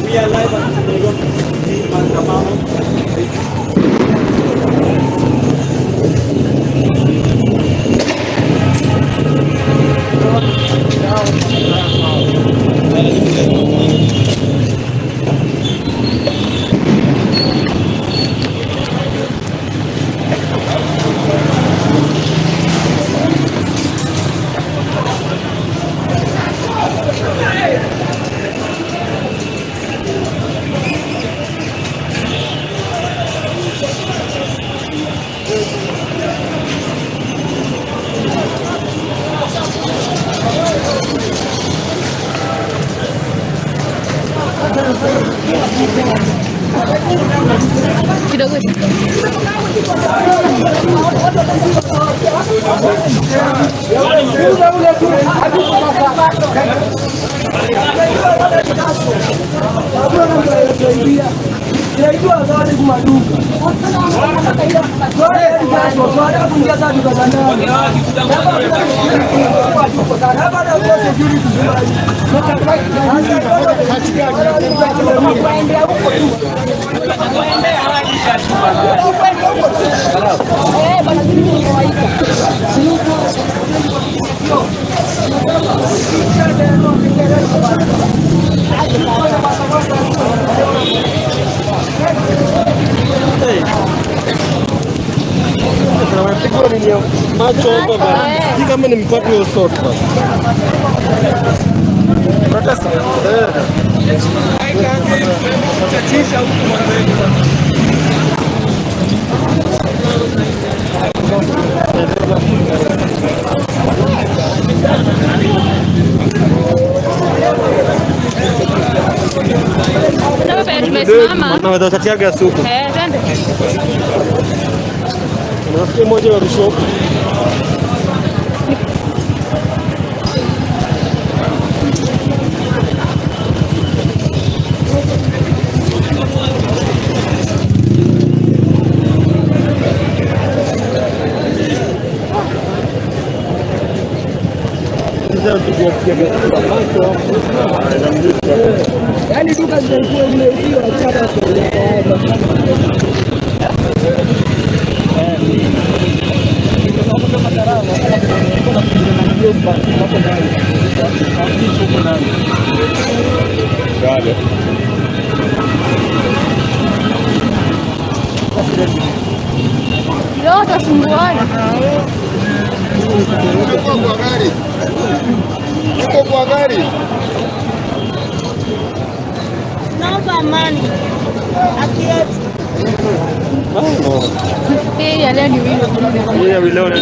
We are live at the Matamamo. kidogo macho hapa kama ni mpaka usota protesta chatisha huko mwanzo tumesimama na watatiaga suku twende nafikiri moja wa bishop yaani duka zinakuwa zimeibiwa chapa leo tasumbuana Uko kwa gari. naomba amani akieti hii ya leo ni wino ya leo ni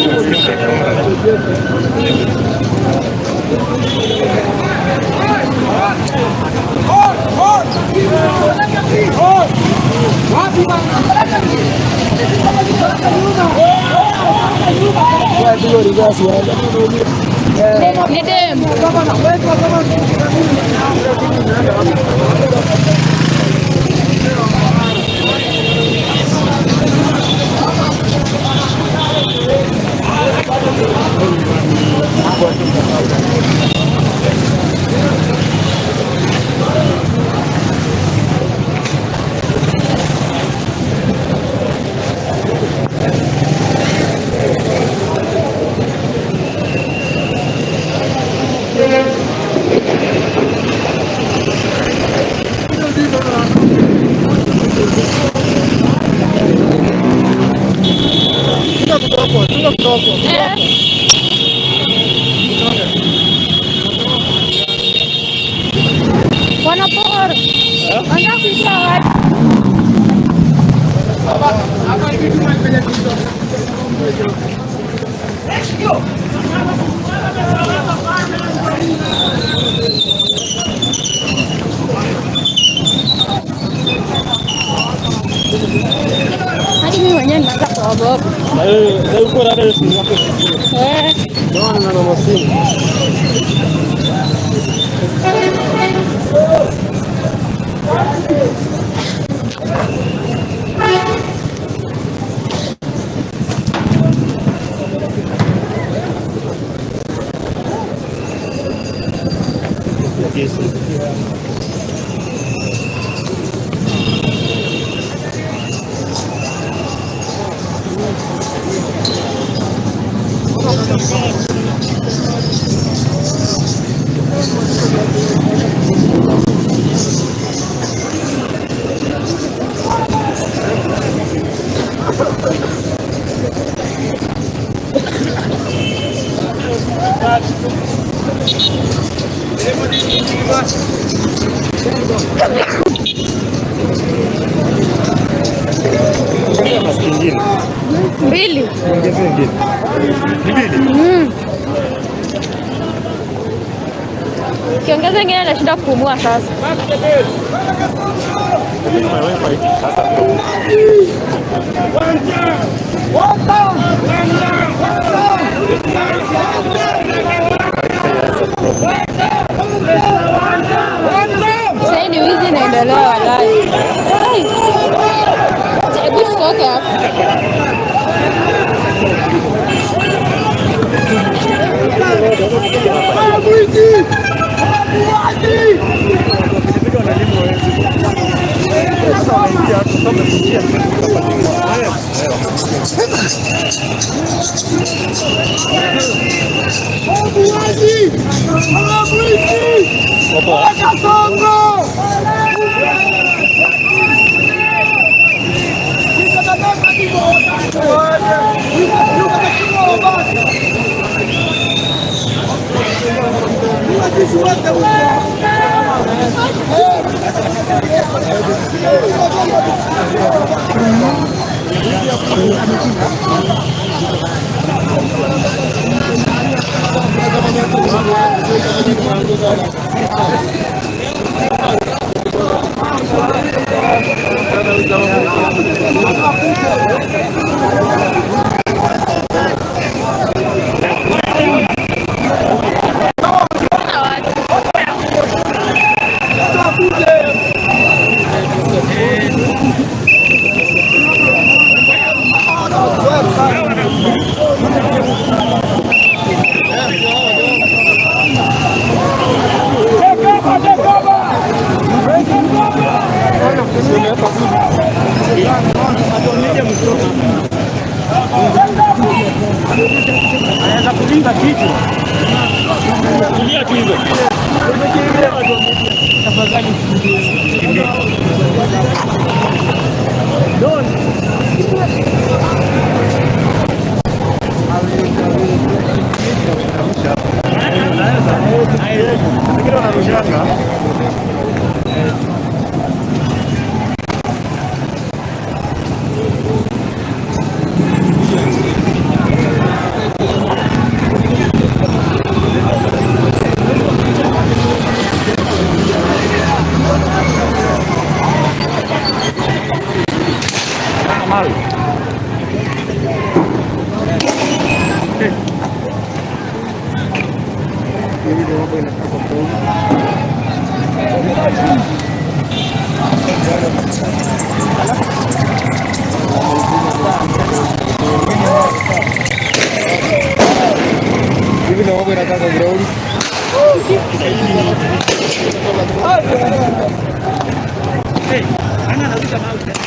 Nidem. Wanapor. Wanapita. Hadi mimi mwenyewe naanza kuogopa. Na uko rada ya simu yako. Naona na masimu. Mbili. Kiongeza ingine anashinda kupumua sasa. Sasa ni wizi inaendelea walai. Hebu tutoke hapa.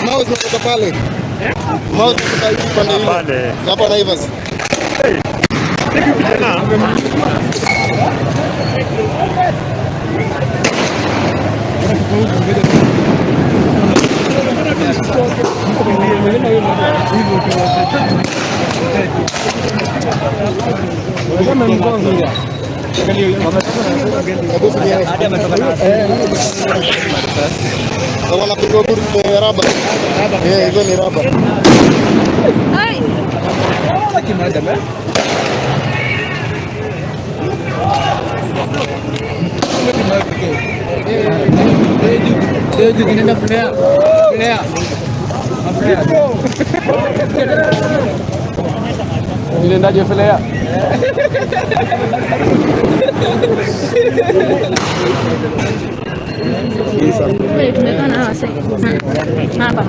Mouse kutoka pale. Mouse kutoka pale. Hapa Naivas. Wanapigwa raba. Hizo ni raba. Nilendaje flea? Hapa.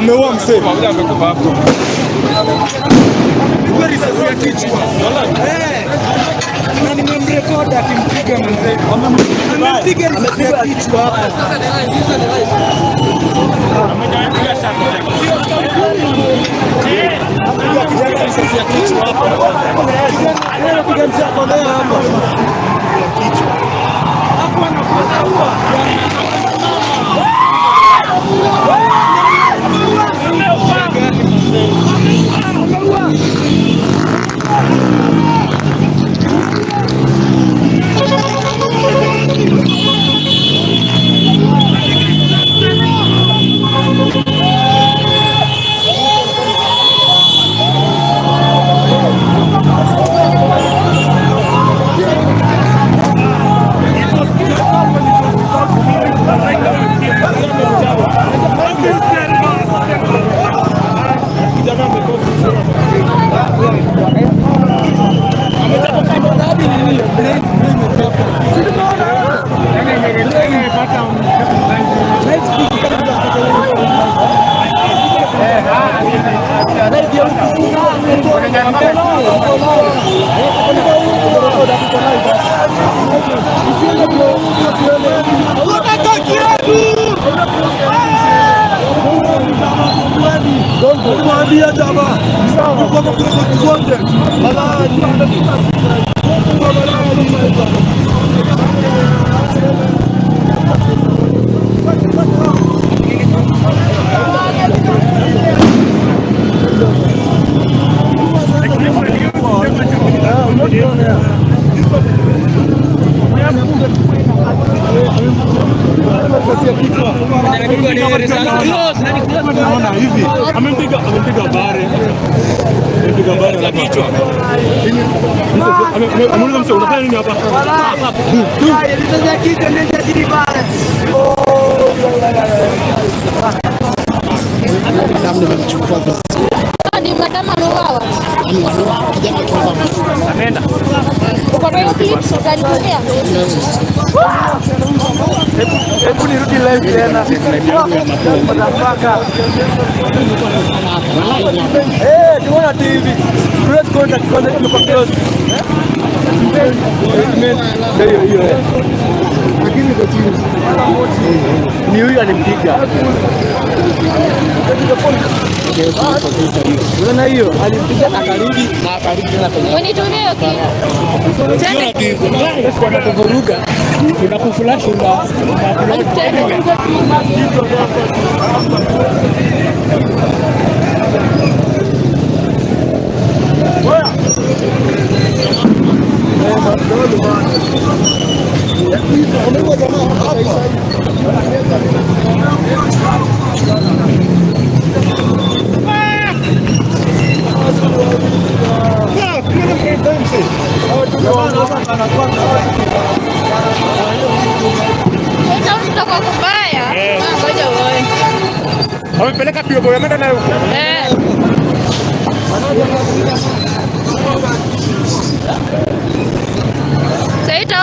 Wameua msee. Mmoja amekufa hapo. Kwa risasi ya kichwa. Na nimemrekodi akimpiga mzee. Amempiga risasi ya kichwa hapa. Ameniambia shaka. Akijaga risasi ya kichwa hapa. Anapiga mzee hapo leo hapa. Kichwa. Hapo anakuwa. Amempiga bare. Amempiga bare la kichwa. Amuuliza msee unafanya nini hapa? Risasi kichwa nenda chini bare. Ni madam ameuawa. Ameenda. Uko na hiyo clip utanitumia? Hebu nirudi live tena. Tuona TV. Press contact kwa close. Hiyo. Lakini kwa chini. Ni huyu alimpiga. Unaona hiyo alimpiga akarudi na akarudi tena kwenye. Unitumie hiyo clip. Kwa kuvuruga. Kuna kuflash na Utakuwa kubaya. Ngoja uone. Wamepeleka piogo yameenda nayo huko.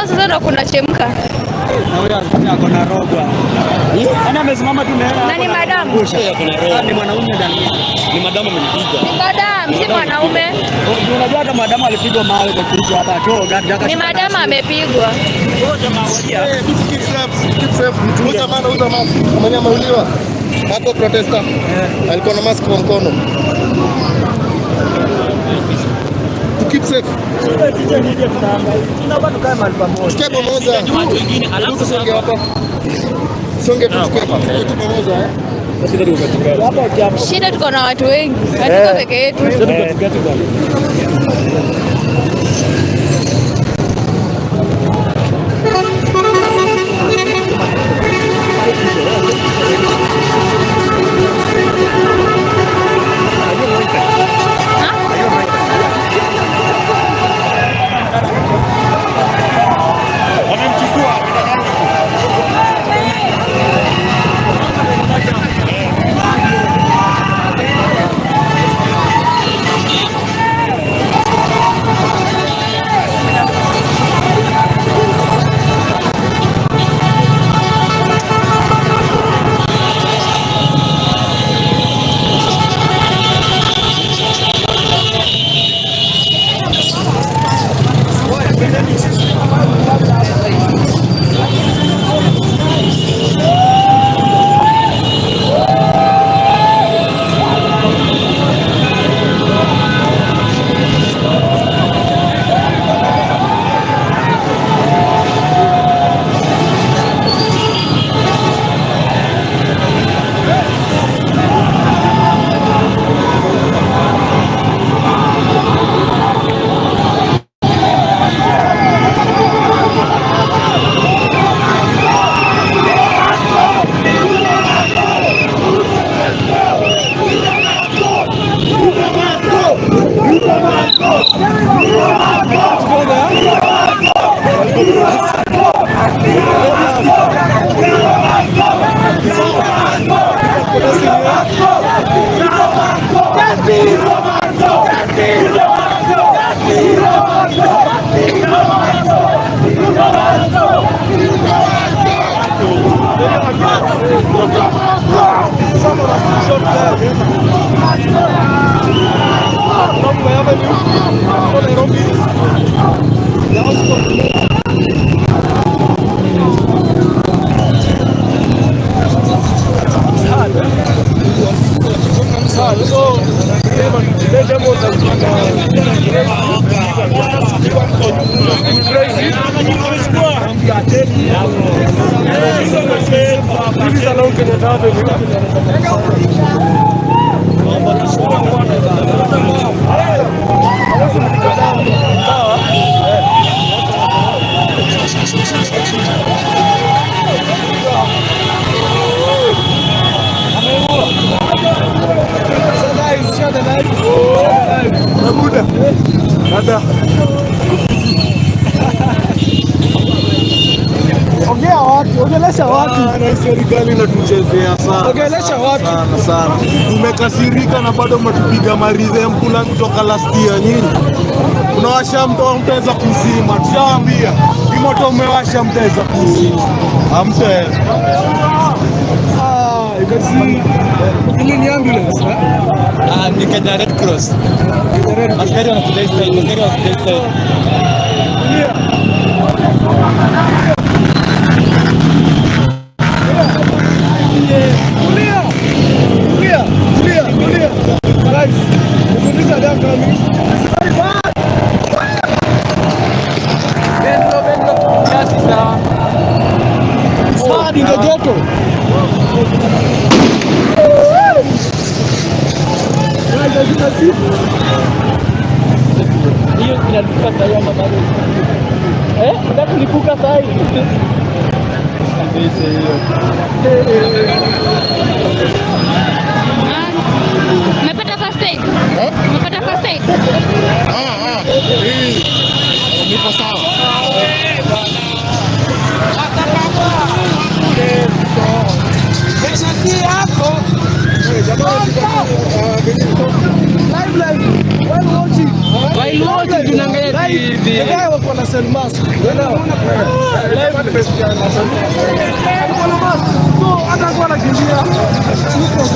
Sasa ndo kuna chemka. Na huyo ako na roga. Yaani amesimama tu na. Nani madamu? Ni mwanaume ndani. Ni madamu amenipiga. Ni madamu, si mwanaume. Unajua hata madamu alipigwa mawe kwa kichwa hapa choo gari. Ni madamu amepigwa. Keep safe. Uza mask. Mwenye ameuliwa. Hapo protesta. Alikuwa na mask kwa mkono. Keep safe. Tukae pamoja. Songe hapa. Songe tukae pamoja. Shida tuko na watu wengi. Hatuko peke yetu. Ongelesha watu. Na serikali inatuchezea sana. Ongelesha watu sana. Tumekasirika na bado mtupiga maridhe mkula kutoka last year nyinyi. Unawasha mto mtaweza kuzima. Tushaambia. Moto umewasha mtaweza kuzima. Hamtaweza. You can see ni ambulance. Ni Kenya Red Cross. Askari wanakuja sasa. Hiyo inalipuka sasa hiyo bado. Ndio kulipuka sasa hivi. Umepata first aid? Umepata first aid? Nipo sawa. The guy was on a sell mask. So, I don't want to give you